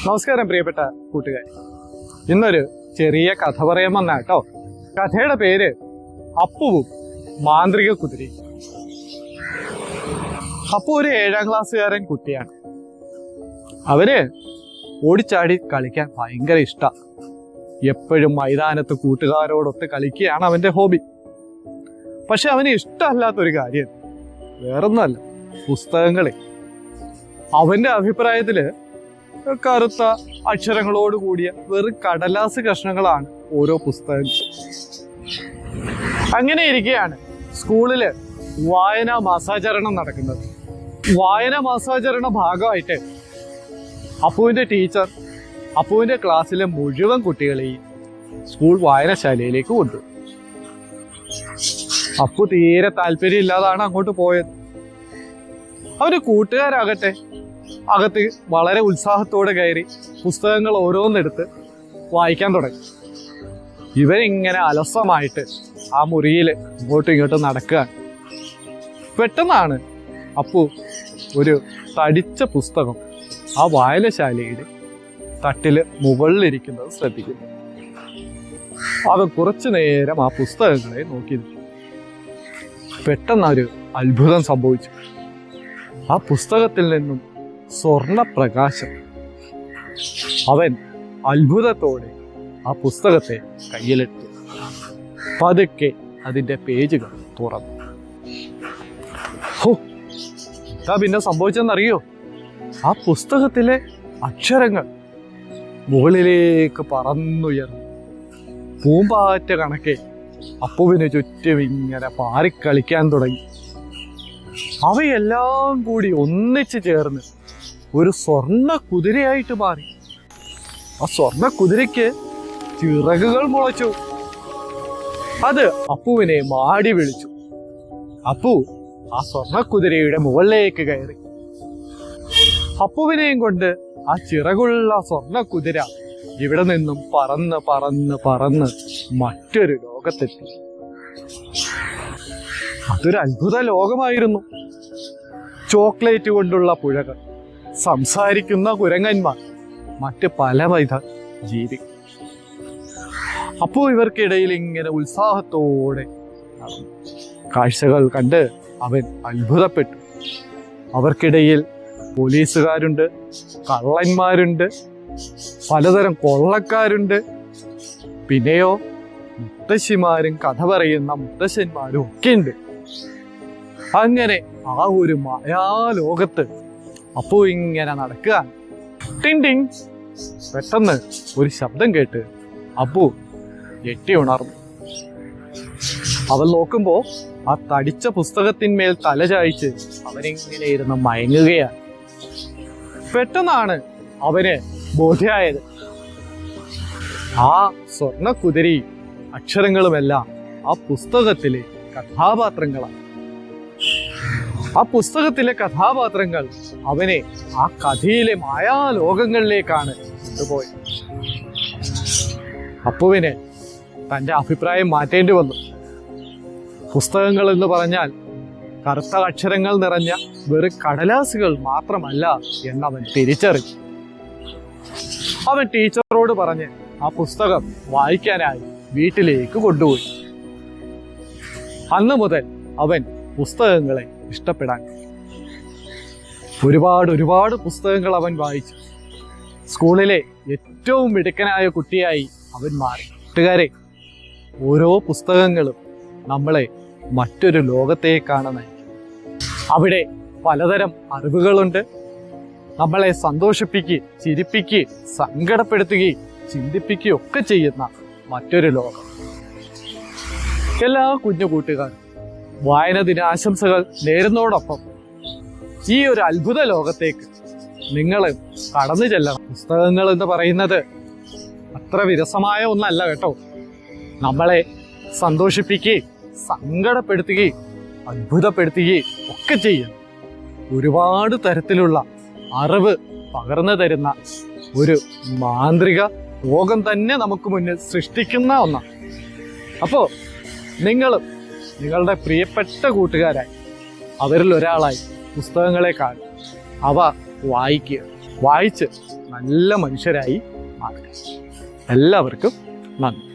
നമസ്കാരം പ്രിയപ്പെട്ട കൂട്ടുകാരി. ഇന്നൊരു ചെറിയ കഥ പറയാമെന്നാ കേട്ടോ. കഥയുടെ പേര് അപ്പുവും മാന്ത്രിക കുതിരയും. അപ്പു ഒരു 7ാം ക്ലാസ്സുകാരൻ കുട്ടിയാണ്. അവന് ഓടിച്ചാടി കളിക്കാൻ ഭയങ്കര ഇഷ്ടം. എപ്പോഴും മൈതാനത്ത് കൂട്ടുകാരോടൊത്ത് കളിക്കുകയാണ് അവന്റെ ഹോബി. പക്ഷെ അവന് ഇഷ്ടമല്ലാത്തൊരു കാര്യം വേറൊന്നുമല്ല, പുസ്തകങ്ങളെ. അവന്റെ അഭിപ്രായത്തില് കറുത്ത അക്ഷരങ്ങളോട് കൂടിയ വെറും കടലാസ് കഷ്ണങ്ങളാണ് ഓരോ പുസ്തകങ്ങൾ. അങ്ങനെ ഇരിക്കുകയാണ് സ്കൂളില് വായനാ മാസാചരണം നടക്കുന്നത്. വായനാ മാസാചരണ ഭാഗമായിട്ട് അപ്പുവിന്റെ ടീച്ചർ അപ്പുവിന്റെ ക്ലാസ്സിലെ മുഴുവൻ കുട്ടികളെയും സ്കൂൾ വായനശാലയിലേക്ക് കൊണ്ടുപോയി. അപ്പു തീരെ താല്പര്യമില്ലാതാണ് അങ്ങോട്ട് പോയത്. അവന്റെ കൂട്ടുകാരാകട്ടെ അകത്ത് വളരെ ഉത്സാഹത്തോടെ കയറി പുസ്തകങ്ങൾ ഓരോന്നെടുത്ത് വായിക്കാൻ തുടങ്ങി. ഇവരിങ്ങനെ അലസമായിട്ട് ആ മുറിയിൽ ഇങ്ങോട്ടും ഇങ്ങോട്ടും നടക്കുകയാണ്. പെട്ടെന്നാണ് അപ്പു ഒരു തടിച്ച പുസ്തകം ആ വായനശാലയുടെ തട്ടില് മുകളിലിരിക്കുന്നത് ശ്രദ്ധിക്കുന്നു. അവൻ കുറച്ചു നേരം ആ പുസ്തകങ്ങളെ നോക്കി. പെട്ടെന്നൊരു അത്ഭുതം സംഭവിച്ചു. ആ പുസ്തകത്തിൽ നിന്നും സ്വർണപ്രകാശം. അവൻ അത്ഭുതത്തോടെ ആ പുസ്തകത്തെ കയ്യിലെടുത്തു. പതുക്കെ അതിന്റെ പേജുകൾ തുറന്നു. എന്താ പിന്നെ സംഭവിച്ചെന്നറിയോ? ആ പുസ്തകത്തിലെ അക്ഷരങ്ങൾ മുകളിലേക്ക് പറന്നുയർന്നു. പൂമ്പാറ്റ കണക്കെ അപ്പുവിന് ചുറ്റും ഇങ്ങനെ പാറിക്കളിക്കാൻ തുടങ്ങി. അവയെല്ലാം കൂടി ഒന്നിച്ചു ചേർന്ന് ഒരു സ്വർണ്ണ കുതിരയായിട്ട് മാറി. ആ സ്വർണ്ണ കുതിരയ്ക്ക് ചിറകുകൾ മുളച്ചു. അത് അപ്പുവിനെ മാടി വിളിച്ചു. അപ്പു ആ സ്വർണ്ണ കുതിരയുടെ മുകളിലേക്ക് കയറി. അപ്പുവിനെയും കൊണ്ട് ആ ചിറകുള്ള സ്വർണ്ണ കുതിര ഇവിടെ നിന്നും പറന്ന് പറന്ന് പറന്ന് മറ്റൊരു ലോകത്തെത്തി. അതൊരു അത്ഭുത ലോകമായിരുന്നു. ചോക്ലേറ്റ് കൊണ്ടുള്ള പുഴകൾ, സംസാരിക്കുന്ന കുരങ്ങന്മാർ, മറ്റ് പലവിധ ജീവികൾ. അപ്പോൾ ഇവർക്കിടയിൽ ഇങ്ങനെ ഉത്സാഹത്തോടെ കാഴ്ചകൾ കണ്ട് അവൻ അത്ഭുതപ്പെട്ടു. അവർക്കിടയിൽ പോലീസുകാരുണ്ട്, കള്ളന്മാരുണ്ട്, പലതരം കൊള്ളക്കാരുണ്ട്, പിന്നെയോ മുത്തശ്ശിമാരും കഥ പറയുന്ന മുത്തശ്ശന്മാരും ഒക്കെ ഉണ്ട്. അങ്ങനെ ആ ഒരു മായാലോകത്ത് അപ്പു ഇങ്ങനെ നടക്കുക. ടിങ് ടിങ്. പെട്ടെന്ന് ഒരു ശബ്ദം കേട്ട് അപ്പു ഞെട്ടി ഉണർന്നു. അവൻ നോക്കുമ്പോ ആ തടിച്ച പുസ്തകത്തിന്മേൽ തലചായ്ച്ച് അവനിങ്ങനെ ഇരുന്ന് മയങ്ങുകയാണ്. പെട്ടെന്നാണ് അവന് ബോധ്യമായത് ആ സ്വർണ്ണ കുതിരയും അക്ഷരങ്ങളുമെല്ലാം ആ പുസ്തകത്തിലെ കഥാപാത്രങ്ങളാണ്. ആ പുസ്തകത്തിലെ കഥാപാത്രങ്ങൾ അവനെ ആ കഥയിലെ മായാലോകങ്ങളിലേക്കാണ് കൊണ്ടുപോയത്. അപ്പുവിന് തന്റെ അഭിപ്രായം മാറ്റേണ്ടി വന്നു. പുസ്തകങ്ങൾ എന്ന് പറഞ്ഞാൽ കറുത്ത അക്ഷരങ്ങൾ നിറഞ്ഞ വെറും കടലാസുകൾ മാത്രമല്ല എന്നവൻ തിരിച്ചറിഞ്ഞു. അവൻ ടീച്ചറോട് പറഞ്ഞ് ആ പുസ്തകം വായിക്കാനായി വീട്ടിലേക്ക് കൊണ്ടുപോയി. അന്ന് മുതൽ അവൻ പുസ്തകങ്ങളെ ഇഷ്ടപ്പെടാൻ ഒരുപാട് പുസ്തകങ്ങൾ അവൻ വായിച്ചു. സ്കൂളിലെ ഏറ്റവും മിടുക്കനായ കുട്ടിയായി അവൻ മാറി. കൂട്ടുകാരെ, ഓരോ പുസ്തകങ്ങളും നമ്മളെ മറ്റൊരു ലോകത്തേക്കാണ് നയിക്കുന്നത്. അവിടെ പലതരം അറിവുകളുണ്ട്. നമ്മളെ സന്തോഷിപ്പിക്കുകയും ചിരിപ്പിക്കുകയും സങ്കടപ്പെടുത്തുകയും ചിന്തിപ്പിക്കുകയും ഒക്കെ ചെയ്യുന്ന മറ്റൊരു ലോകം. എല്ലാ കുഞ്ഞു കൂട്ടുകാരും വായന ദിനാശംസകൾ നേരുന്നതോടൊപ്പം ഈ ഒരു അത്ഭുത ലോകത്തേക്ക് നിങ്ങൾ കടന്നു ചെല്ലണം. പുസ്തകങ്ങൾ എന്ന് പറയുന്നത് അത്ര വിരസമായ ഒന്നല്ല കേട്ടോ. നമ്മളെ സന്തോഷിപ്പിക്കുകയും സങ്കടപ്പെടുത്തുകയും അത്ഭുതപ്പെടുത്തുകയും ഒക്കെ ചെയ്യും. ഒരുപാട് തരത്തിലുള്ള അറിവ് പകർന്നു തരുന്ന ഒരു മാന്ത്രിക ലോകം തന്നെ നമുക്ക് മുന്നിൽ സൃഷ്ടിക്കുന്ന ഒന്നാണ്. അപ്പോൾ നിങ്ങളും നിങ്ങളുടെ പ്രിയപ്പെട്ട കൂട്ടുകാരായി അവരിൽ ഒരാളായി പുസ്തകങ്ങളെ കാണും. അവ വായിക്കുക. വായിച്ച് നല്ല മനുഷ്യരായി മാറുക. എല്ലാവർക്കും നന്ദി.